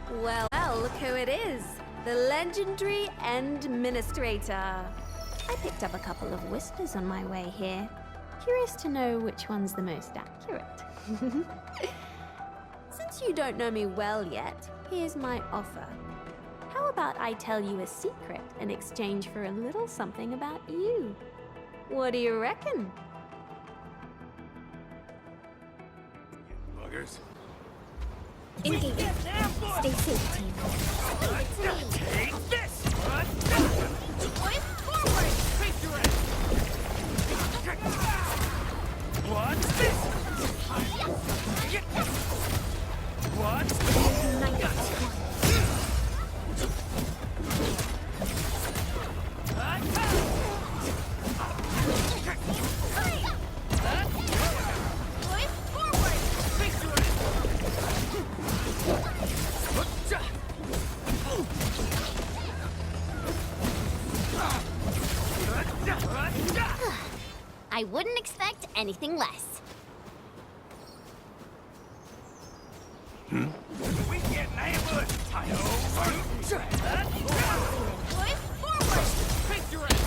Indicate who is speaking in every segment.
Speaker 1: Well, look who it is. The legendary Endministrator. I picked up a couple of whispers on my way here. Curious to know which one's the most accurate. Since you don't know me well yet, here's my offer. How about I tell you a secret in exchange for a little something about you? What do you reckon?
Speaker 2: Buggers.
Speaker 3: Engage. Stay safe, team.
Speaker 2: Take this!
Speaker 3: Boys, forward!
Speaker 2: Face your ass! What's this? What's
Speaker 3: Boys, forward!
Speaker 2: face your
Speaker 3: I wouldn't expect anything less.
Speaker 2: We get ambushed!
Speaker 3: Boys, forward!
Speaker 2: Face your ass!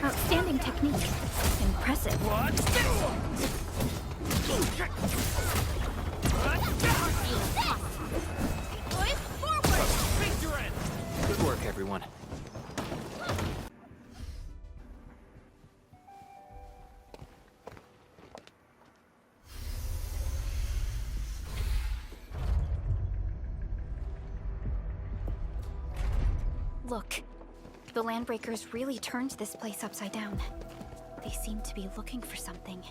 Speaker 3: Outstanding technique. Impressive.
Speaker 2: What's this?
Speaker 3: Boys, forward!
Speaker 2: Face your ass!
Speaker 4: Good work, everyone.
Speaker 5: Look, the Landbreakers really turned this place upside down. They seem to be looking for something.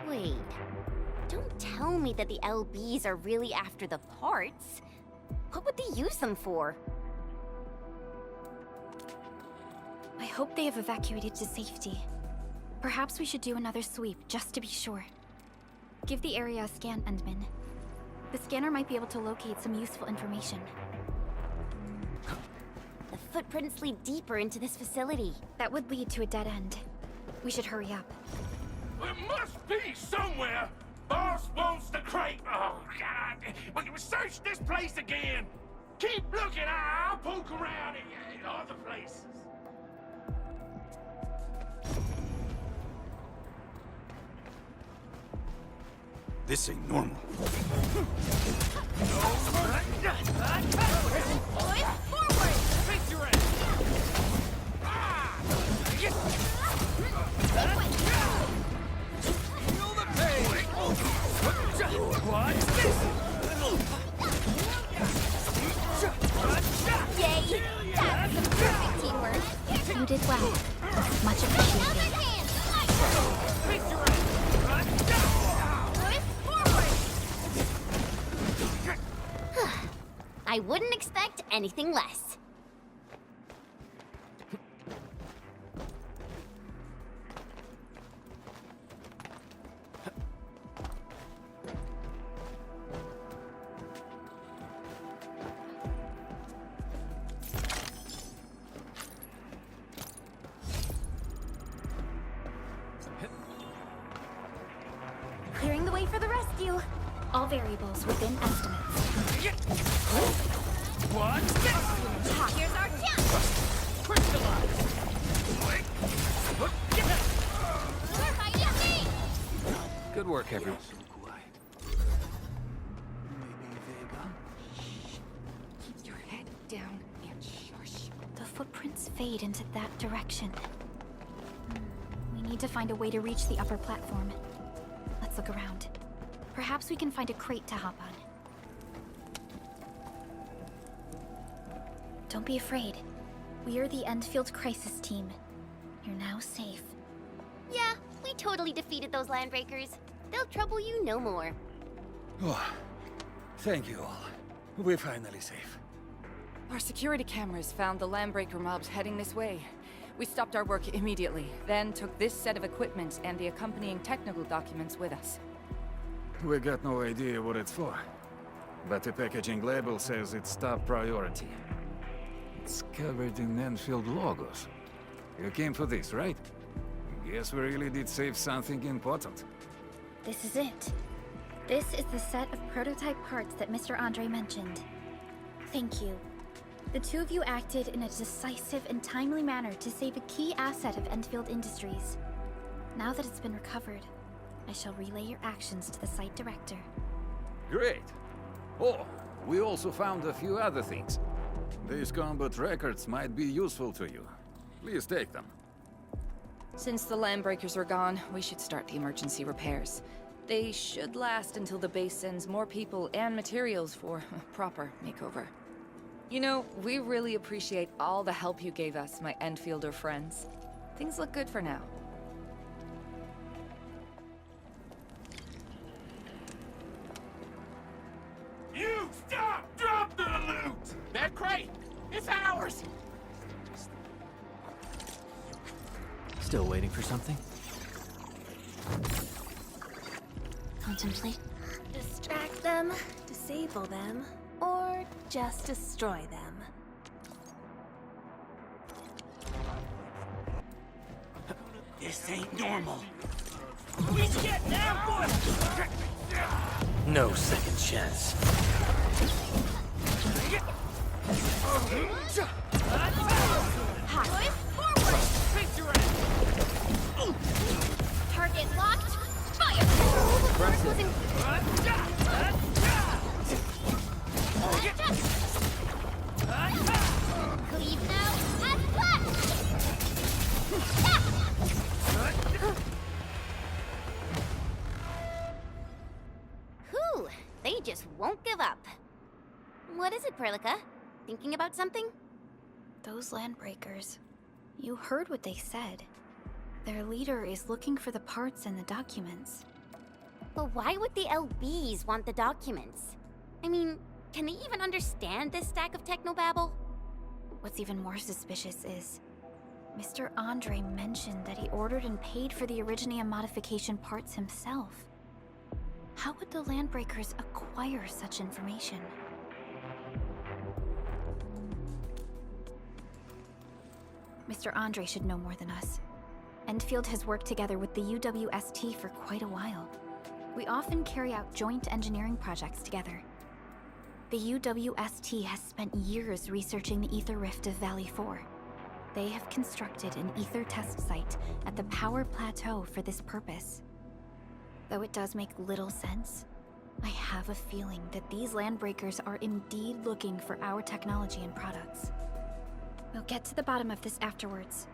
Speaker 3: Wait, don't tell me that the LBs are really after the parts. What would they use them for?
Speaker 5: I hope they have evacuated to safety. Perhaps we should do another sweep, just to be sure. Give the area a scan, Endman. The scanner might be able to locate some useful information.
Speaker 3: The footprints lead deeper into this facility.
Speaker 5: That would lead to a dead end. We should hurry up.
Speaker 2: It must be somewhere! Boss wants the crate! Oh, God! We can search this place again! Keep looking! I'll poke around in other places. This ain't normal.
Speaker 3: Boys, forward!
Speaker 2: Face your ass! Feel the pain! What's this?
Speaker 3: Yay! That's some perfect teamwork.
Speaker 5: You did well. Much appreciated.
Speaker 2: Face your ass!
Speaker 3: Boys, forward! I wouldn't expect anything less. Clearing the way for the rescue.
Speaker 5: All variables within estimates.
Speaker 2: What's this?
Speaker 3: Here's our chance.
Speaker 2: Crystallize!
Speaker 3: We're fighting me.
Speaker 4: Good work, everyone.
Speaker 5: Keep your head down and shush. The footprints fade into that direction. We need to find a way to reach the upper platform. Let's look around. Perhaps we can find a crate to hop on. Don't be afraid. We are the Endfield crisis team. You're now safe.
Speaker 3: Yeah, we totally defeated those Landbreakers. They'll trouble you no more.
Speaker 6: Oh, thank you all. We're finally safe.
Speaker 7: Our security cameras found the Landbreaker mobs heading this way. We stopped our work immediately, then took this set of equipment and the accompanying technical documents with us.
Speaker 6: We got no idea what it's for. but the packaging label says it's top priority. It's covered in Enfield logos. You came for this, right? Guess we really did save something important.
Speaker 5: This is it. This is the set of prototype parts that Mr. Andre mentioned. Thank you. The two of you acted in a decisive and timely manner to save a key asset of Enfield Industries. Now that it's been recovered, I shall relay your actions to the site director.
Speaker 6: Great. Oh, we also found a few other things. These combat records might be useful to you. Please take them.
Speaker 7: Since the Landbreakers are gone, we should start the emergency repairs. They should last until the base sends more people and materials for a proper makeover. You know, we really appreciate all the help you gave us, my Enfielder friends. Things look good for now.
Speaker 2: You stop! Drop the loot! That crate! It's ours!
Speaker 4: Still waiting for something?
Speaker 1: Contemplate. Distract them, disable them, or just destroy them.
Speaker 2: This ain't normal. We get down, boys!
Speaker 4: No second chance.
Speaker 5: Boys, forward! Target locked. Fire! Cleave now and flash!
Speaker 3: Whew, they just won't give up. What is it, Perlica? Thinking about something?
Speaker 5: Those Landbreakers. You heard what they said. Their leader is looking for the parts and the documents.
Speaker 3: But why would the LBs want the documents? I mean, can they even understand this stack of technobabble?
Speaker 5: What's even more suspicious is Mr. Andre mentioned that he ordered and paid for the Originium modification parts himself. How would the Landbreakers acquire such information? Mr. Andre should know more than us. Enfield has worked together with the UWST for quite a while. We often carry out joint engineering projects together. The UWST has spent years researching the ether rift of Valley 4. They have constructed an ether test site at the Power Plateau for this purpose. Though it does make little sense, I have a feeling that these Landbreakers are indeed looking for our technology and products. We'll get to the bottom of this afterwards.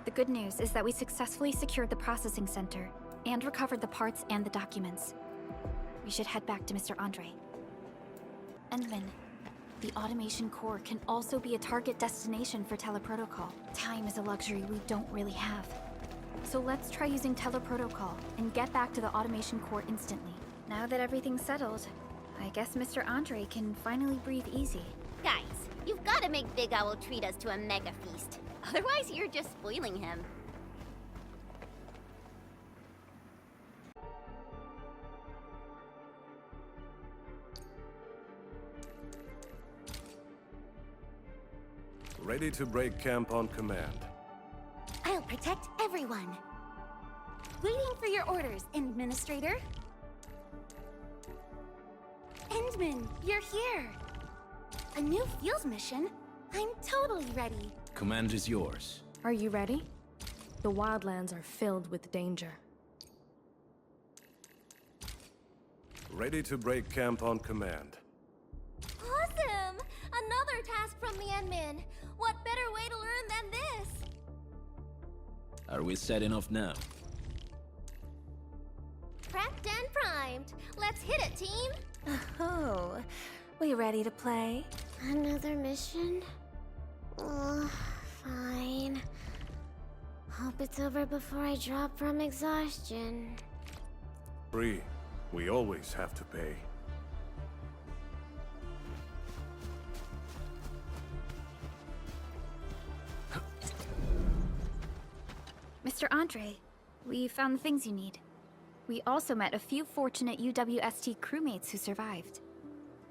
Speaker 5: The good news is that we successfully secured the processing center and recovered the parts and the documents. We should head back to Mr. Andre. Endman, the automation core can also be a target destination for teleprotocol. Time is a luxury we don't really have. So let's try using teleprotocol and get back to the automation core instantly. Now that everything's settled, I guess Mr. Andre can finally breathe easy.
Speaker 3: Guys, you've got to make Big Owl treat us to a mega feast. Otherwise, you're just spoiling him.
Speaker 8: Ready to break camp on command.
Speaker 3: I'll protect everyone. Waiting for your orders, Administrator. Endman, you're here. A new field mission? I'm totally ready.
Speaker 9: Command is yours.
Speaker 10: Are you ready? The wildlands are filled with danger.
Speaker 8: Ready to break camp on command.
Speaker 3: Awesome! Another task from the Endman. What better way to learn than this?
Speaker 9: Are we set enough now?
Speaker 3: Prepped and primed. Let's hit it, team!
Speaker 1: Oh, we ready to play?
Speaker 11: Another mission? Oh, fine. Hope it's over before I drop from exhaustion.
Speaker 8: Bree, we always have to pay.
Speaker 5: Mr. Andre, we found the things you need. We also met a few fortunate UWST crewmates who survived.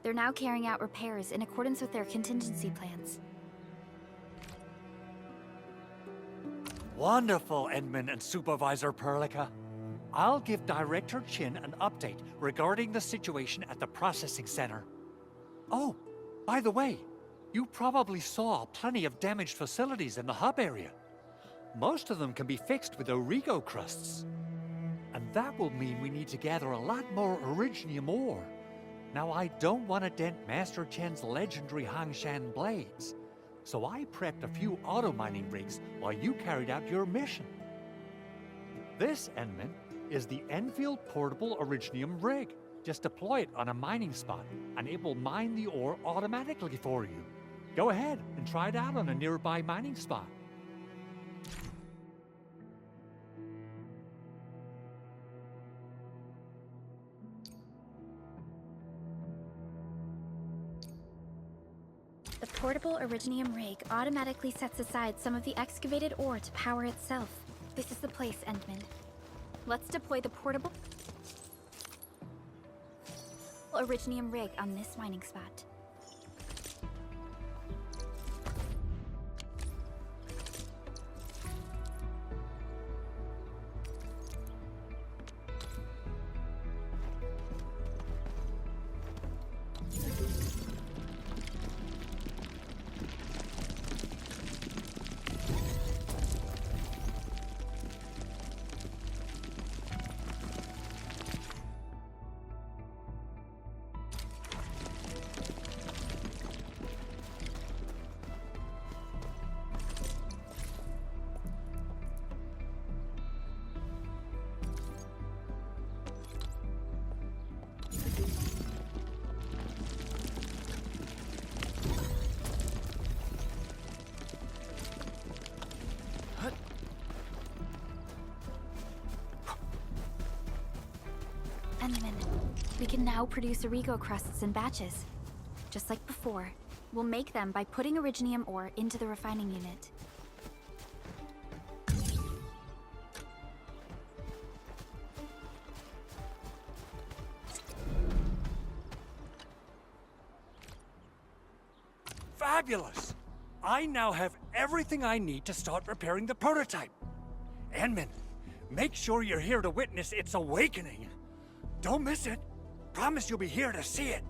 Speaker 5: They're now carrying out repairs in accordance with their contingency plans.
Speaker 12: Wonderful, Edmund and Supervisor Perlica. I'll give Director Chin an update regarding the situation at the processing center. Oh, by the way, you probably saw plenty of damaged facilities in the hub area. Most of them can be fixed with Origo crusts. And that will mean we need to gather a lot more Originium ore. Now, I don't want to dent Master Chen's legendary Hangshan blades, so I prepped a few auto-mining rigs while you carried out your mission. This, Enman, is the Enfield Portable Originium rig. Just deploy it on a mining spot, and it will mine the ore automatically for you. Go ahead and try it out on a nearby mining spot.
Speaker 5: The portable Originium rig automatically sets aside some of the excavated ore to power itself. This is the place, Endman. Let's deploy the portable Originium rig on this mining spot. Endman, we can now produce Origo crusts in batches. Just like before, we'll make them by putting Originium ore into the refining unit.
Speaker 12: Fabulous! I now have everything I need to start repairing the prototype. Enman, make sure you're here to witness its awakening. Don't miss it. Promise you'll be here to see it.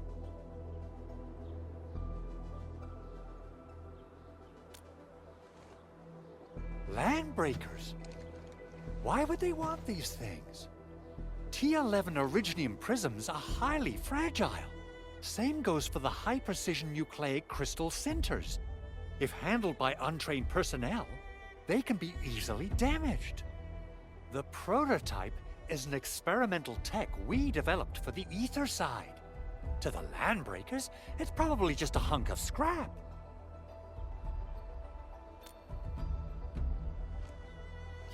Speaker 12: Landbreakers? Why would they want these things? T11 Originium prisms are highly fragile. Same goes for the high-precision nucleic crystal centers. If handled by untrained personnel, they can be easily damaged. The prototype is an experimental tech we developed for the ether side. To the Landbreakers, it's probably just a hunk of scrap.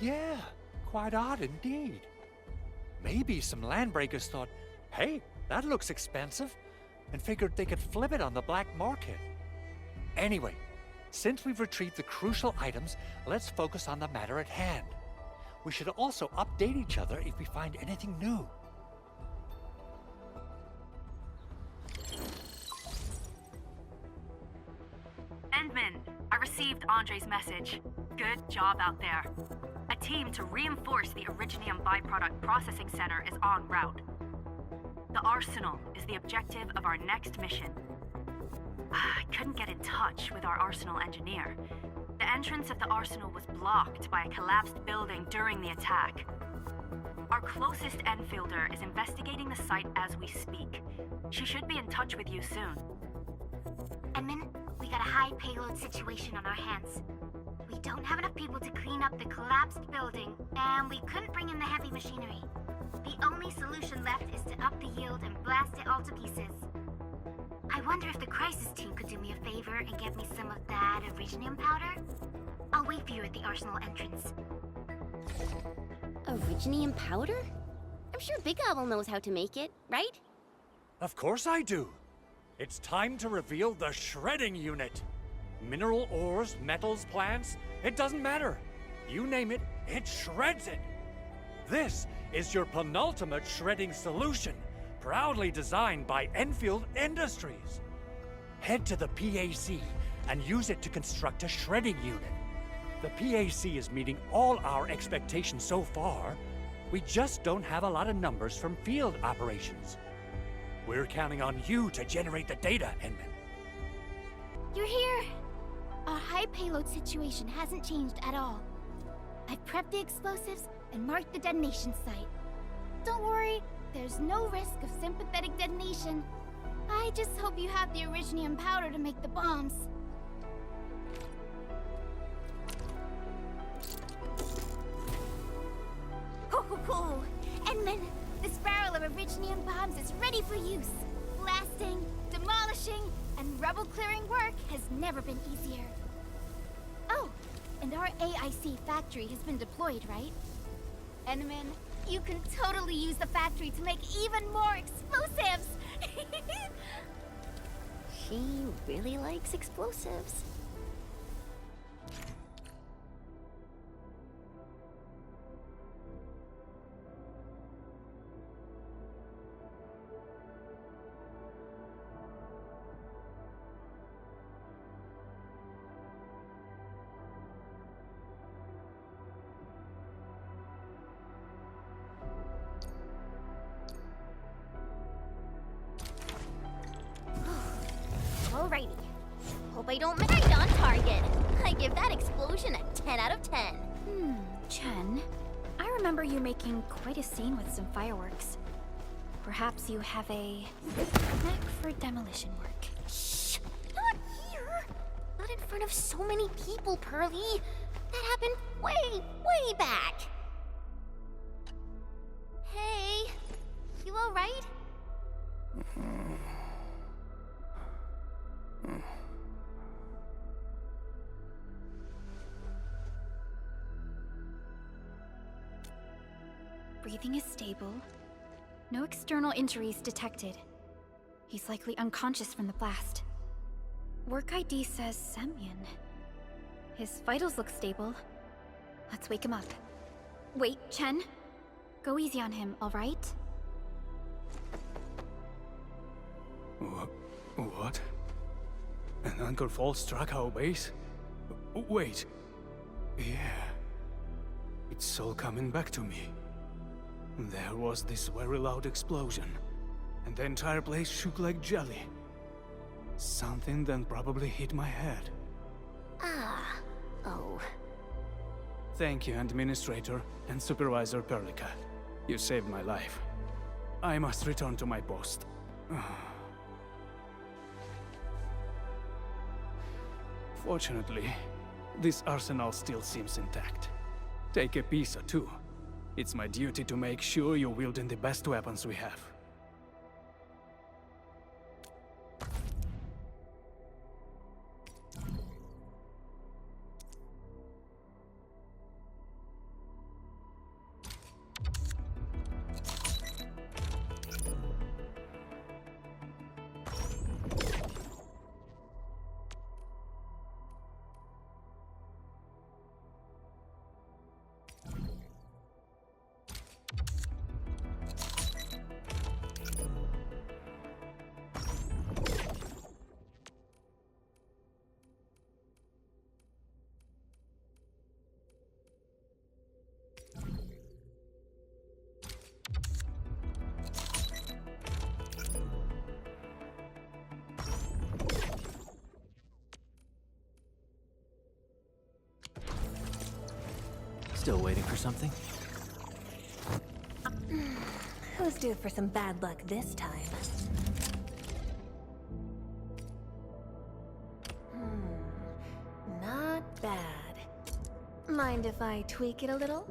Speaker 12: Yeah, quite odd indeed. Maybe some Landbreakers thought, hey, that looks expensive, and figured they could flip it on the black market. Anyway, since we've retrieved the crucial items, let's focus on the matter at hand. We should also update each other if we find anything new.
Speaker 13: Endman, I received Andre's message. Good job out there. A team to reinforce the Originium byproduct processing center is en route. The arsenal is the objective of our next mission. I couldn't get in touch with our arsenal engineer. The entrance of the arsenal was blocked by a collapsed building during the attack. Our closest Enfielder is investigating the site as we speak. She should be in touch with you soon.
Speaker 11: Edmund, we got a high payload situation on our hands. We don't have enough people to clean up the collapsed building, and we couldn't bring in the heavy machinery. The only solution left is to up the yield and blast it all to pieces. I wonder if the crisis team could do me a favor and get me some of that Originium powder? I'll wait for you at the arsenal entrance.
Speaker 3: Originium powder? I'm sure Big Owl knows how to make it, right?
Speaker 12: Of course I do. It's time to reveal the shredding unit. Mineral ores, metals, plants, it doesn't matter. You name it, it shreds it. This is your penultimate shredding solution, Proudly designed by Enfield Industries. Head to the PAC and use it to construct a shredding unit. The PAC is meeting all our expectations so far. We just don't have a lot of numbers from field operations. We're counting on you to generate the data, Edmund.
Speaker 11: You're here! Our high payload situation hasn't changed at all. I've prepped the explosives and marked the detonation site. Don't worry, there's no risk of sympathetic detonation. I just hope you have the originium powder to make the bombs. Ho ho ho! Edmund, this barrel of originium bombs is ready for use. Blasting, demolishing, and rubble-clearing work has never been easier. Oh, and our AIC factory has been deployed, right? Edmund, you can totally use the factory to make even more explosives!
Speaker 3: She really likes explosives. Alrighty. Hope I don't miss right on target. I give that explosion a 10 out of 10.
Speaker 5: Chen, I remember you making quite a scene with some fireworks. Perhaps you have a knack for demolition work.
Speaker 3: Shh! Not here! Not in front of so many people, Pearly. That happened way back. Hey, you alright?
Speaker 5: Breathing is stable. No external injuries detected. He's likely unconscious from the blast. Work ID says Semyon. His vitals look stable. Let's wake him up. Wait, Chen. Go easy on him, all right?
Speaker 14: What? An Anchor Fall struck our base? Wait. Yeah. It's all coming back to me. There was this very loud explosion, and the entire place shook like jelly. Something then probably hit my head.
Speaker 3: Oh.
Speaker 14: Thank you, Administrator and Supervisor Perlica. You saved my life. I must return to my post. Fortunately, this arsenal still seems intact. Take a piece or two. It's my duty to make sure you're wielding the best weapons we have.
Speaker 4: Still waiting for something?
Speaker 1: Who's due for some bad luck this time? Not bad. Mind if I tweak it a little?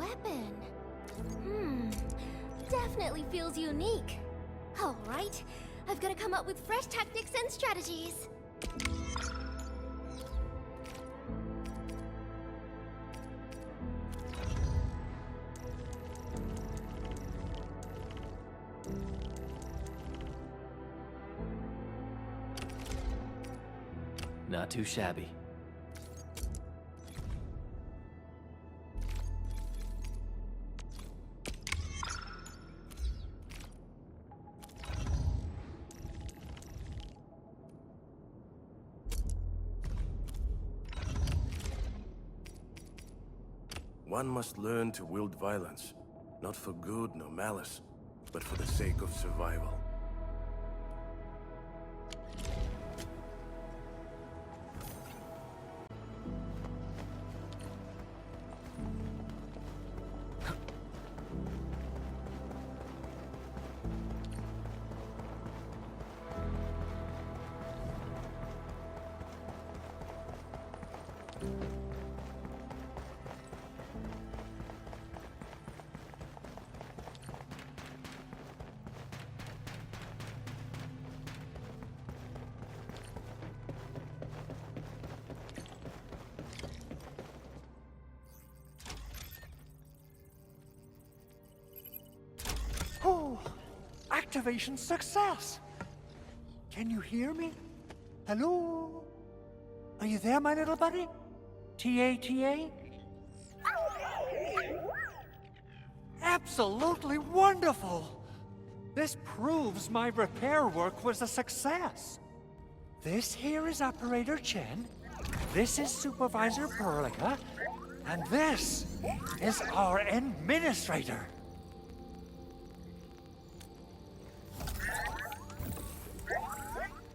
Speaker 11: weapon. Definitely feels unique. All right, I've got to come up with fresh tactics and strategies.
Speaker 4: Not too shabby.
Speaker 8: One must learn to wield violence, not for good nor malice, but for the sake of survival.
Speaker 12: Oh, activation success! Can you hear me? Hello? Are you there, my little buddy? T-A-T-A? Absolutely wonderful! This proves my repair work was a success. This here is Operator Chen, this is Supervisor Perlica, and this is our Administrator.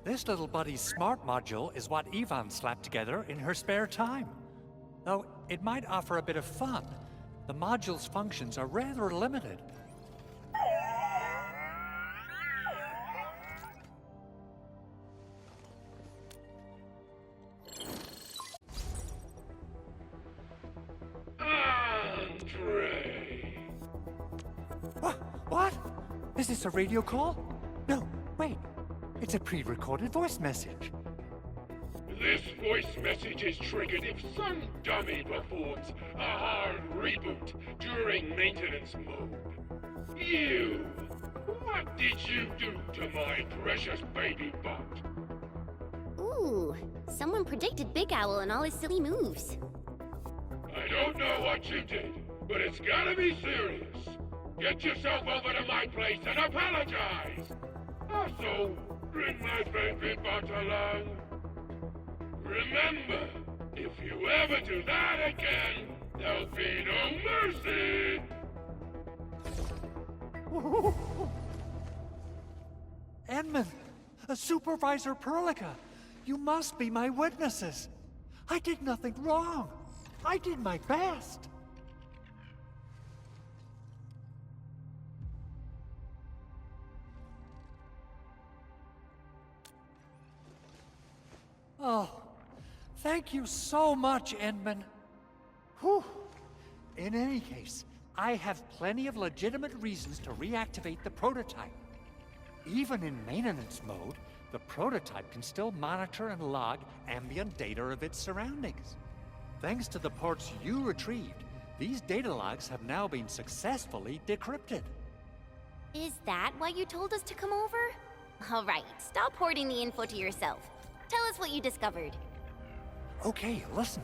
Speaker 12: This little buddy's smart module is what Yvonne slapped together in her spare time. Though it might offer a bit of fun, the module's functions are rather limited.
Speaker 2: Andre!
Speaker 12: What? Is this a radio call? No, wait. It's a pre-recorded voice message.
Speaker 2: This voice message is triggered if some dummy performs a hard reboot during maintenance mode. You! What did you do to my precious baby bot?
Speaker 3: Ooh, someone predicted Big Owl and all his silly moves.
Speaker 2: I don't know what you did, but it's gotta be serious. Get yourself over to my place and apologize! Also, bring my baby bot along. Remember, if you ever do that again, there'll be no mercy!
Speaker 12: Edmund, Supervisor Perlica, you must be my witnesses. I did nothing wrong. I did my best. Oh, thank you so much, Edmund. Whew. In any case, I have plenty of legitimate reasons to reactivate the prototype. Even in maintenance mode, the prototype can still monitor and log ambient data of its surroundings. Thanks to the parts you retrieved, these data logs have now been successfully decrypted.
Speaker 3: Is that why you told us to come over? All right, stop hoarding the info to yourself. Tell us what you discovered.
Speaker 12: Okay, listen.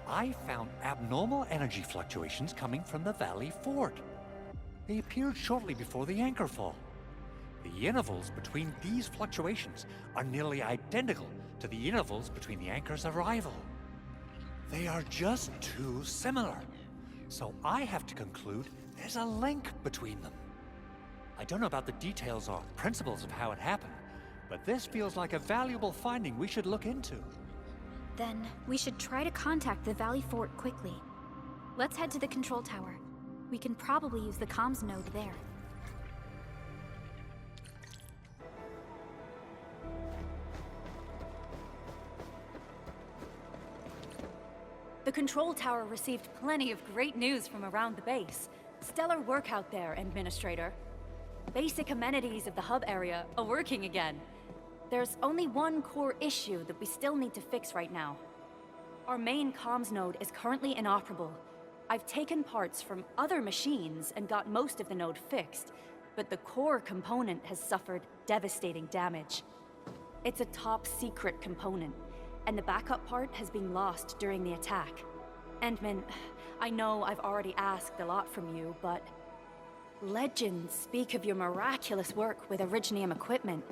Speaker 12: I found abnormal energy fluctuations coming from the Valley Fort. They appeared shortly before the anchor fall. The intervals between these fluctuations are nearly identical to the intervals between the anchor's arrival. They are just too similar. So I have to conclude there's a link between them. I don't know about the details or principles of how it happened, but this feels like a valuable finding we should look into.
Speaker 5: Then we should try to contact the Valley Fort quickly. Let's head to the control tower. We can probably use the comms node there.
Speaker 15: The control tower received plenty of great news from around the base. Stellar work out there, Administrator. Basic amenities of the hub area are working again. There's only one core issue that we still need to fix right now. Our main comms node is currently inoperable. I've taken parts from other machines and got most of the node fixed, but the core component has suffered devastating damage. It's a top-secret component, and the backup part has been lost during the attack. Endman, I know I've already asked a lot from you, but legends speak of your miraculous work with Originium equipment.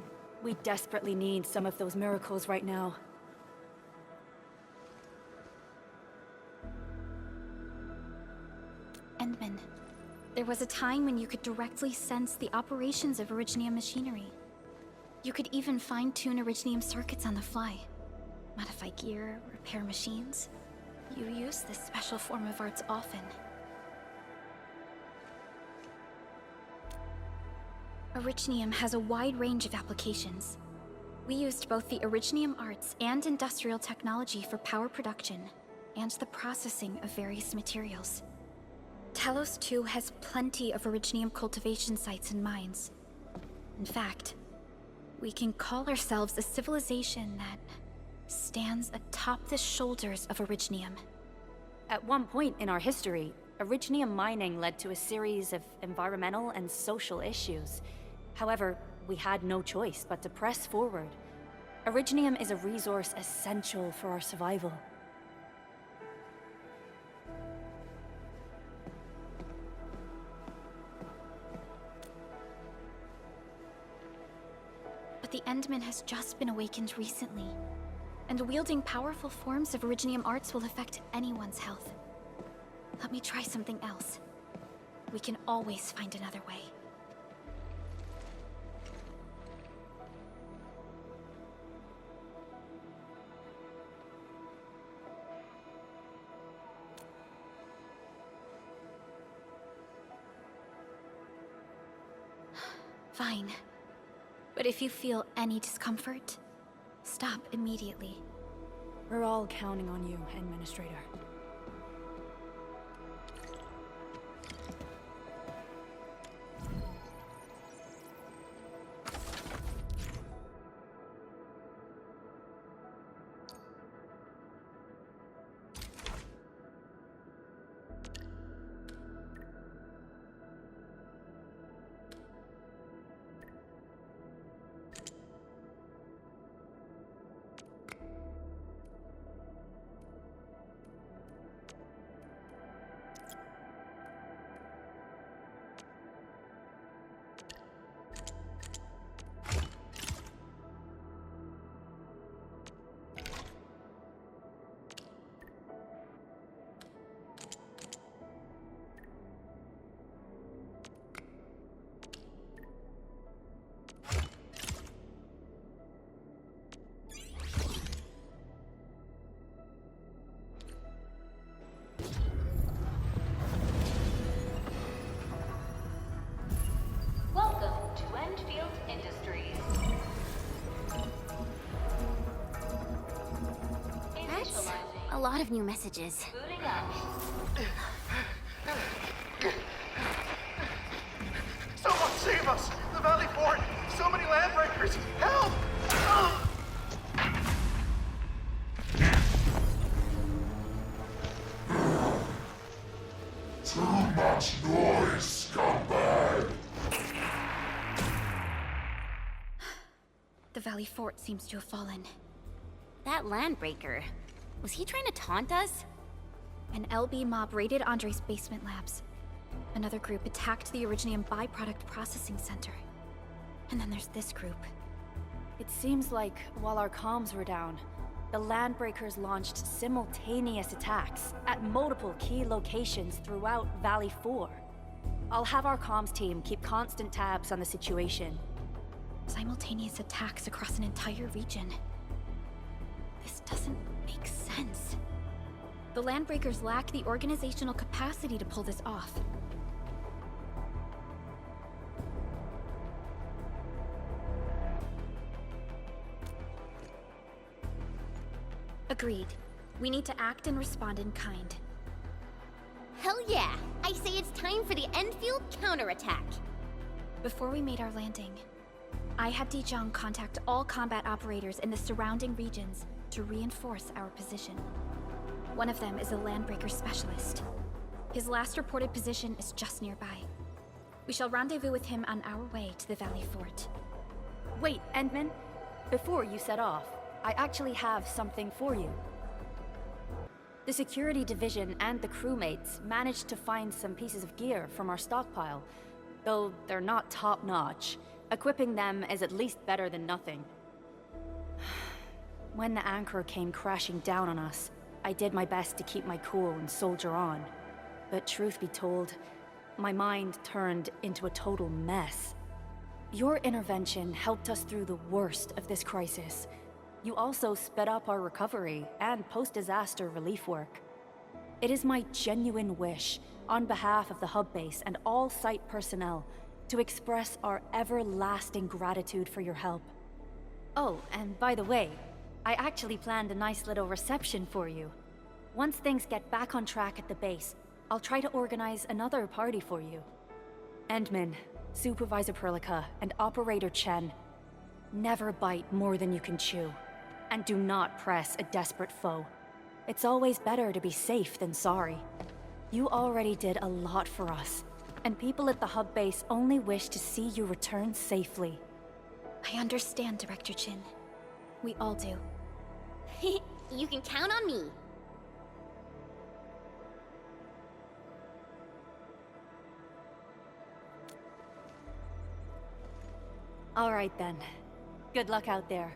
Speaker 15: We desperately need some of those miracles right now.
Speaker 5: Endman, there was a time when you could directly sense the operations of Originium machinery. You could even fine-tune Originium circuits on the fly. Modify gear, repair machines. You use this special form of arts often. Originium has a wide range of applications. We used both the Originium arts and industrial technology for power production, and the processing of various materials. Talos 2 has plenty of Originium cultivation sites and mines. In fact, we can call ourselves a civilization that stands atop the shoulders of Originium.
Speaker 15: At one point in our history, Originium mining led to a series of environmental and social issues. However, we had no choice but to press forward. Originium is a resource essential for our survival.
Speaker 5: But the Endman has just been awakened recently, and wielding powerful forms of Originium arts will affect anyone's health. Let me try something else. We can always find another way. Fine. But if you feel any discomfort, stop immediately.
Speaker 15: We're all counting on you, Administrator.
Speaker 13: Welcome to Endfield Industries.
Speaker 3: That's a lot of new messages.
Speaker 13: Booting up.
Speaker 2: Someone save us! The Valley Fort! So many landbreakers! Help! Ugh!
Speaker 16: Too much noise, scumbag!
Speaker 5: The Valley Fort seems to have fallen.
Speaker 3: That landbreaker, was he trying to taunt us?
Speaker 5: An LB mob raided Andre's basement labs. Another group attacked the Originium byproduct processing center. And then there's this group.
Speaker 15: It seems like while our comms were down, the Landbreakers launched simultaneous attacks at multiple key locations throughout Valley 4. I'll have our comms team keep constant tabs on the situation.
Speaker 5: Simultaneous attacks across an entire region. This doesn't make sense. The Landbreakers lack the organizational capacity to pull this off. Agreed. We need to act and respond in kind.
Speaker 3: Hell yeah! I say it's time for the Endfield counterattack.
Speaker 5: Before we made our landing, I had Dijong contact all combat operators in the surrounding regions to reinforce our position. One of them is a landbreaker specialist. His last reported position is just nearby. We shall rendezvous with him on our way to the Valley Fort.
Speaker 15: Wait, Endman. Before you set off, I actually have something for you. The security division and the crewmates managed to find some pieces of gear from our stockpile, though they're not top-notch. Equipping them is at least better than nothing. When the anchor came crashing down on us, I did my best to keep my cool and soldier on. But truth be told, my mind turned into a total mess. Your intervention helped us through the worst of this crisis. You also sped up our recovery and post-disaster relief work. It is my genuine wish, on behalf of the hub base and all site personnel, to express our everlasting gratitude for your help. Oh, and by the way, I actually planned a nice little reception for you. Once things get back on track at the base, I'll try to organize another party for you. Endman, Supervisor Perlica, and Operator Chen, never bite more than you can chew. And do not press a desperate foe. It's always better to be safe than sorry. You already did a lot for us, and people at the hub base only wish to see you return safely.
Speaker 5: I understand, Director Chin. We all do.
Speaker 3: You can count on me.
Speaker 15: All right then. Good luck out there.